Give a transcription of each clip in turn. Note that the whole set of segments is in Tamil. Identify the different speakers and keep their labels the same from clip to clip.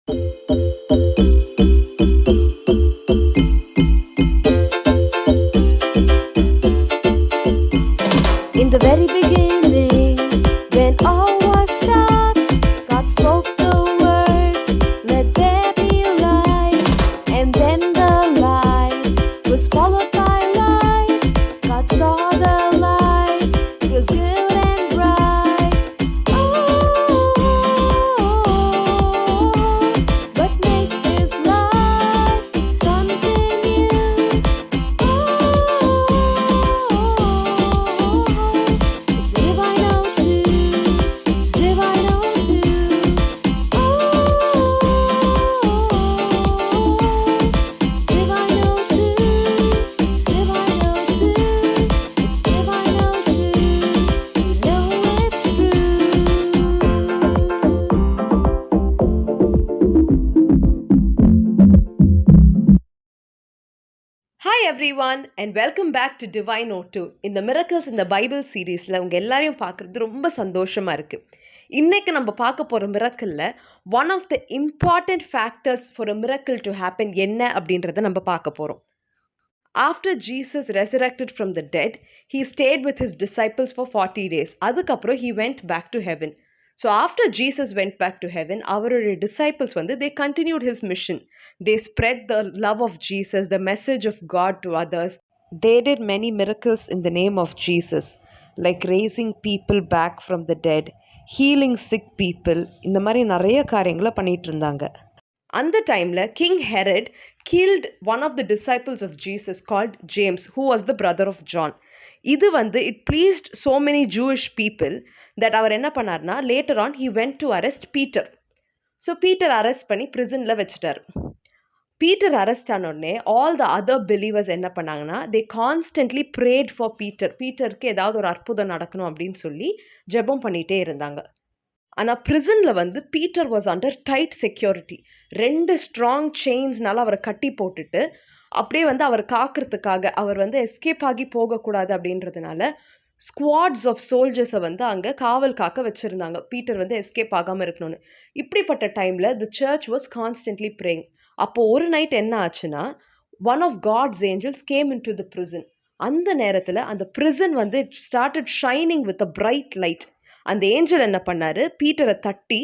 Speaker 1: In the very beginning, when all was dark, God spoke the word, let there be light. And then the light was followed by light. God saw the light, it was good and bright. What makes His love continue? It's divine ocean, divine ocean. Divine ocean, divine ocean. It's divine ocean. You know it's true.
Speaker 2: Hi everyone and welcome back to Divine O2. இந்த Miracles in the Bible சீரீஸில் உங்கள் எல்லாரையும் பார்க்குறது ரொம்ப சந்தோஷமாக இருக்குது. இன்னைக்கு நம்ம பார்க்க போகிற மிரக்கலில் one of the important factors for a miracle to happen என்ன அப்படின்றத நம்ம பார்க்க போகிறோம். After Jesus resurrected from the dead, he stayed with his disciples for 40 days. அதுக்கப்புறம் he went back to heaven. So after Jesus went back to heaven, அவருடைய disciples they continued his mission. They spread the love of Jesus, the message of God to others. They did many miracles in the name of Jesus, like raising people back from the dead, healing sick people. இந்த மாதிரி நிறைய காரியங்களை பண்ணிட்டு இருந்தாங்க. அந்த டைமில் king Herod killed one of the disciples of Jesus called James, who was the brother of John. இது it pleased so many Jewish people that அவர் என்ன பண்ணார்னா later on he went to arrest Peter. So Peter arrest பண்ணி ப்ரிசனில் வச்சுட்டார். பீட்டர் அரெஸ்ட் ஆனோடனே ஆல் த அதர் பிலீவர்ஸ் என்ன பண்ணாங்கன்னா தே கான்ஸ்டன்ட்லி ப்ரேட் ஃபார் பீட்டருக்கு ஏதாவது ஒரு அற்புதம் நடக்கணும் அப்படின்னு சொல்லி ஜெபம் பண்ணிகிட்டே இருந்தாங்க. ஆனால் ப்ரிசனில் Peter was under tight security. 2 strong செயின்ஸ்னால அவரை கட்டி போட்டுட்டு அப்படியே அவர் காக்கிறதுக்காக அவர் எஸ்கேப் ஆகி போகக்கூடாது அப்படின்றதுனால ஸ்குவாட்ஸ் ஆஃப் சோல்ஜர்ஸை அங்கே காவல் காக்க வச்சுருந்தாங்க, பீட்டர் எஸ்கேப் ஆகாமல் இருக்கணும்னு. இப்படிப்பட்ட டைமில் the church was constantly praying. அப்போது ஒரு நைட் என்ன ஆச்சுன்னா one of God's angels came in to the prison. அந்த நேரத்தில் அந்த prison it started shining with a bright light. அந்த ஏஞ்சல் என்ன பண்ணார், பீட்டரை தட்டி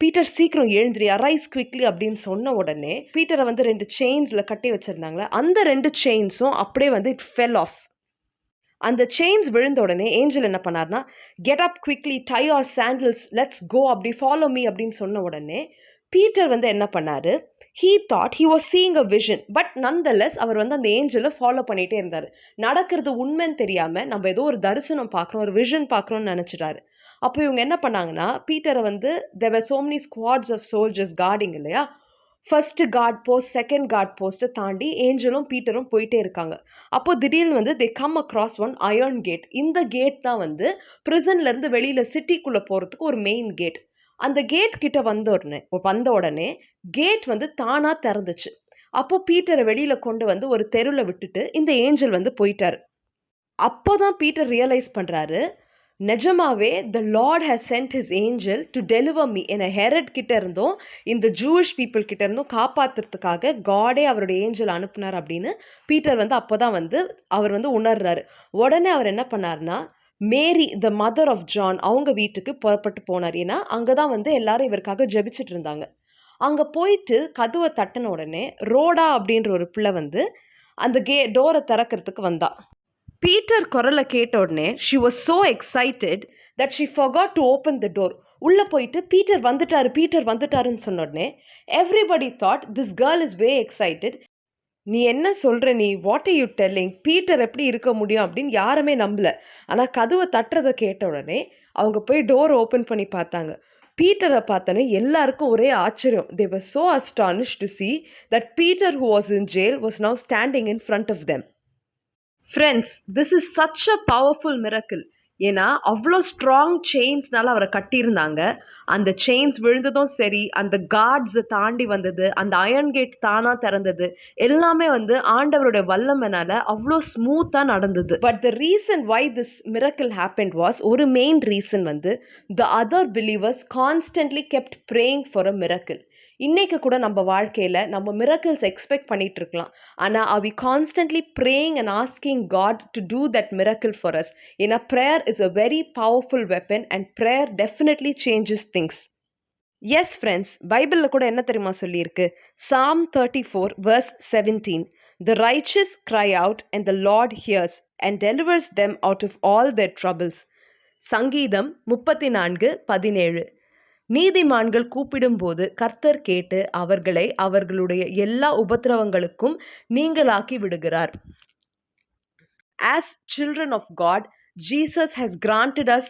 Speaker 2: பீட்டர் சீக்கிரம் எழுந்திரி, அரைஸ் குவிக்லி அப்படின்னு சொன்ன உடனே பீட்டரை 2 செயின்ஸில் கட்டி வச்சுருந்தாங்களே அந்த 2 செயின்ஸும் அப்படியே இட் ஃபெல் ஆஃப். அந்த செயின்ஸ் விழுந்த உடனே ஏஞ்சல் என்ன பண்ணார்னா get up quickly, tie your sandals, let's go, அப்படி ஃபாலோ மீ அப்படின்னு சொன்ன உடனே பீட்டர் என்ன பண்ணார், he thought he was seeing a vision, but nonetheless அவர் அந்த ஏஞ்சலை ஃபாலோ பண்ணிகிட்டே இருந்தார். நடக்கிறது உண்மைன்னு தெரியாமல் நம்ம ஏதோ ஒரு தரிசனம் பார்க்குறோம், ஒரு விஷன் பார்க்குறோன்னு நினச்சிட்டாரு. அப்போ இவங்க என்ன பண்ணாங்கன்னா பீட்டரை there were so many squads of soldiers guarding இல்லையா, first guard post, second guard போஸ்ட்டை தாண்டி ஏஞ்சலும் பீட்டரும் போயிட்டே இருக்காங்க. அப்போது திடீர்னு they came across one iron gate. இந்த கேட் தான் ப்ரிசன்லேருந்து வெளியில் சிட்டிக்குள்ளே போகிறதுக்கு ஒரு மெயின் கேட். அந்த கேட் கிட்ட வந்த உடனே கேட் தானாக திறந்துச்சு. அப்போது பீட்டரை வெளியில் கொண்டு ஒரு தெருவில் விட்டுட்டு இந்த ஏஞ்சல் போயிட்டார். அப்போ தான் பீட்டர் ரியலைஸ் பண்ணுறாரு, நிஜமாவே the lord has sent his angel to deliver me. என்னை ஹெரட் கிட்ட இருந்தும் இந்த ஜூவிஷ் பீப்புள் கிட்ட இருந்தும் காப்பாற்றுறதுக்காக காடே அவருடைய ஏஞ்சல் அனுப்புனார் அப்படின்னு பீட்டர் அப்போ தான் அவர் உணர்றாரு. உடனே அவர் என்ன பண்ணார்னா மேரி த மதர் ஆஃப் ஜான் அவங்க வீட்டுக்கு புறப்பட்டு போனார். ஏன்னா அங்கே தான் எல்லாரும் இவருக்காக ஜெபிச்சுட்டு இருந்தாங்க. அங்கே போயிட்டு கதவை தட்டின உடனே ரோடா அப்படின்ற ஒரு பிள்ளை அந்த டோரை திறக்கிறதுக்கு வந்தா. பீட்டர் குரலை கேட்ட உடனே she was so excited that she forgot to open the door. உள்ளே போயிட்டு பீட்டர் வந்துட்டாருன்னு சொன்ன உடனே everybody thought this girl is way excited. நீ என்ன சொல்கிற, நீ what are you telling, Peter எப்படி இருக்க முடியும் அப்படின்னு யாருமே நம்பல. ஆனால் கதவை தட்டுறதை கேட்ட உடனே அவங்க போய் டோர் ஓப்பன் பண்ணி பார்த்தாங்க. பீட்டரை பார்த்தோன்னே எல்லாருக்கும் ஒரே ஆச்சரியம். They were so astonished to see that Peter, who was in jail, was now standing in front of them. Friends, this is such a powerful miracle. ஏன்னா அவ்வளோ ஸ்ட்ராங் செயின்ஸ்னால அவரை கட்டியிருந்தாங்க. அந்த செயின்ஸ் விழுந்ததும் சரி, அந்த கார்ட்ஸை தாண்டி வந்தது, அந்த அயர்ன் கேட் தானாக திறந்தது, எல்லாமே ஆண்டவருடைய வல்லமைனால அவ்வளோ ஸ்மூத்தாக நடந்தது. But the reason why this miracle happened was, ஒரு main reason the other believers constantly kept praying for a miracle. இன்னைக்கு கூட நம்ம வாழ்க்கையில நம்ம மிரக்கிள்ஸ் எக்ஸ்பெக்ட் பண்ணிட்டு இருக்கலாம். ஆனா are we constantly praying and asking God to do that miracle for us? ஏன்னா prayer is a very powerful weapon and prayer definitely changes things. S friends, பைபிளில் கூட என்ன தெரியுமா சொல்லியிருக்கு? Psalm 34 verse 17, the righteous cry out and the Lord hears and delivers them out of all their troubles. சங்கீதம் 34:17, நீதிமான்கள் கூப்பிடும்போது கர்த்தர் கேட்டு அவர்களை அவர்களுடைய எல்லா உபத்திரவங்களுக்கும் நீங்களாக்கி விடுகிறார். As children of God, Jesus has granted us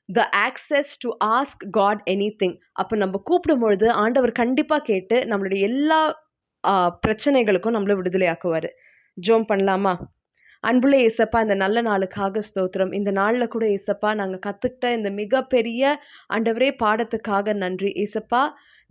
Speaker 2: the access to ask God anything. அப்போ நம்ம கூப்பிடும்பொழுது ஆண்டவர் கண்டிப்பாக கேட்டு நம்மளுடைய எல்லா பிரச்சனைகளுக்கும் நம்மளை விடுதலையாக்குவார். ஜோம் பண்ணலாமா? அன்புள்ள ஏசப்பா, இந்த நல்ல நாளுக்காக ஸ்தோத்திரம். இந்த நாளில் கூட ஏசப்பா நாங்கள் கற்றுக்கிட்ட இந்த மிகப்பெரிய ஆண்டவரே பாடத்துக்காக நன்றி ஏசப்பா.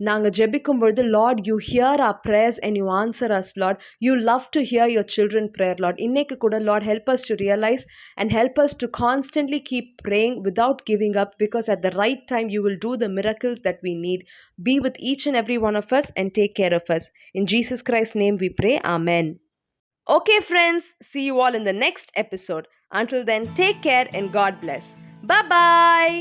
Speaker 2: நாங்கள் ஜெபிக்கும் பொழுது Lord you here our prayers and you answer us Lord. You love to hear your children prayer Lord. இன்னைக்கு கூட Lord help us to realize and help us to constantly keep praying without giving up, because at the right time you will do the miracles that we need. Be with each and every one of us and take care of us. In Jesus Christ's name we pray. Amen. Okay friends, see you all in the next episode. Until then, take care and God bless. Bye bye.